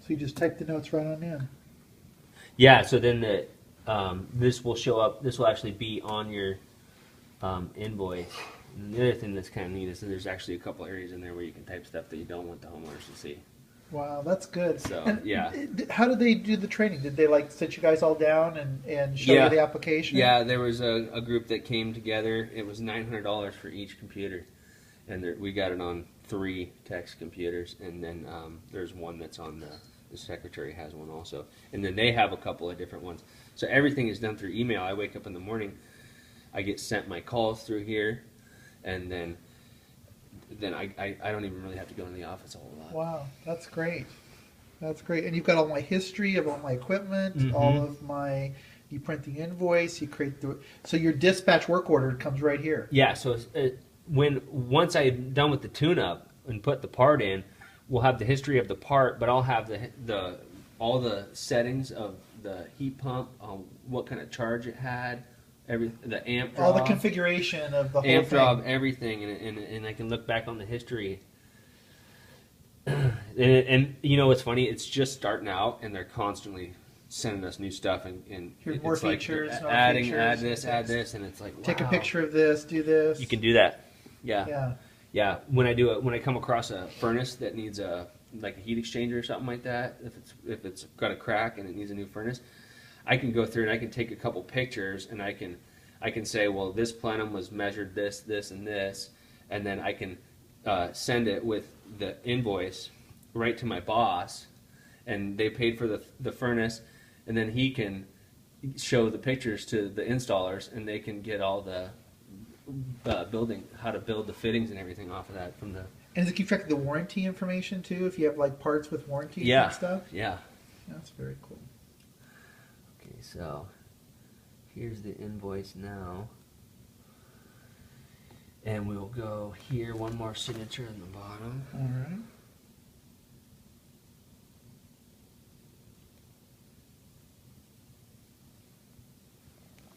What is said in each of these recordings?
So you just type the notes right on in. Yeah, so then this will show up. This will actually be on your invoice. And the other thing that's kind of neat is that there's actually a couple areas in there where you can type stuff that you don't want the homeowners to see. Wow, that's good. So, And yeah. how did they do the training? Did they like sit you guys all down and show Yeah. you the application? Yeah, there was a group that came together. It was $900 for each computer, and we got it on 3 text computers, and then there's one that's on the secretary has one also, and then they have a couple of different ones. So everything is done through email. I wake up in the morning, I get sent my calls through here, and then I don't even really have to go in the office a whole lot. Wow, that's great. That's great. And you've got all my history of all my equipment, Mhm. all of my. You print the invoice. You create the. So your dispatch work order comes right here. Yeah, so once I'm done with the tune-up and put the part in, we'll have the history of the part, but I'll have the all the settings of the heat pump, what kind of charge it had, the amp draw, All the configuration of the whole amp thing. draw of everything, and I can look back on the history. and you know what's funny? It's just starting out, and they're constantly sending us new stuff, and Here's more it's like features, no adding, features, add this, and it's like, wow. Take a picture of this. Do this. You can do that. Yeah. Yeah. Yeah, when I come across a furnace that needs like a heat exchanger or something like that, if it's got a crack and it needs a new furnace, I can go through and I can take a couple pictures and I can say, well, this plenum was measured this, and this, and then I can send it with the invoice right to my boss, and they paid for the furnace, and then he can show the pictures to the installers, and they can get all the building, how to build the fittings and everything off of that from the. And does it keep track of the warranty information too? If you have like parts with warranties Yeah. and stuff. Yeah. That's very cool. Okay, so here's the invoice now. And we'll go here, one more signature on the bottom. All right.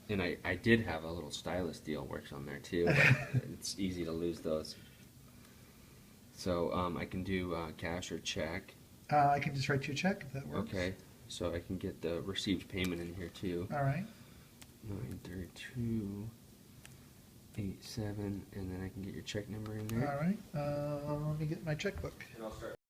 And I did have a little stylus deal works on there too, but it's easy to lose those. So I can do cash or check. I can just write you a check if that works. Okay, so I can get the received payment in here too. All right. 93287, and then I can get your check number in there. All right. Let me get my checkbook. And I'll start.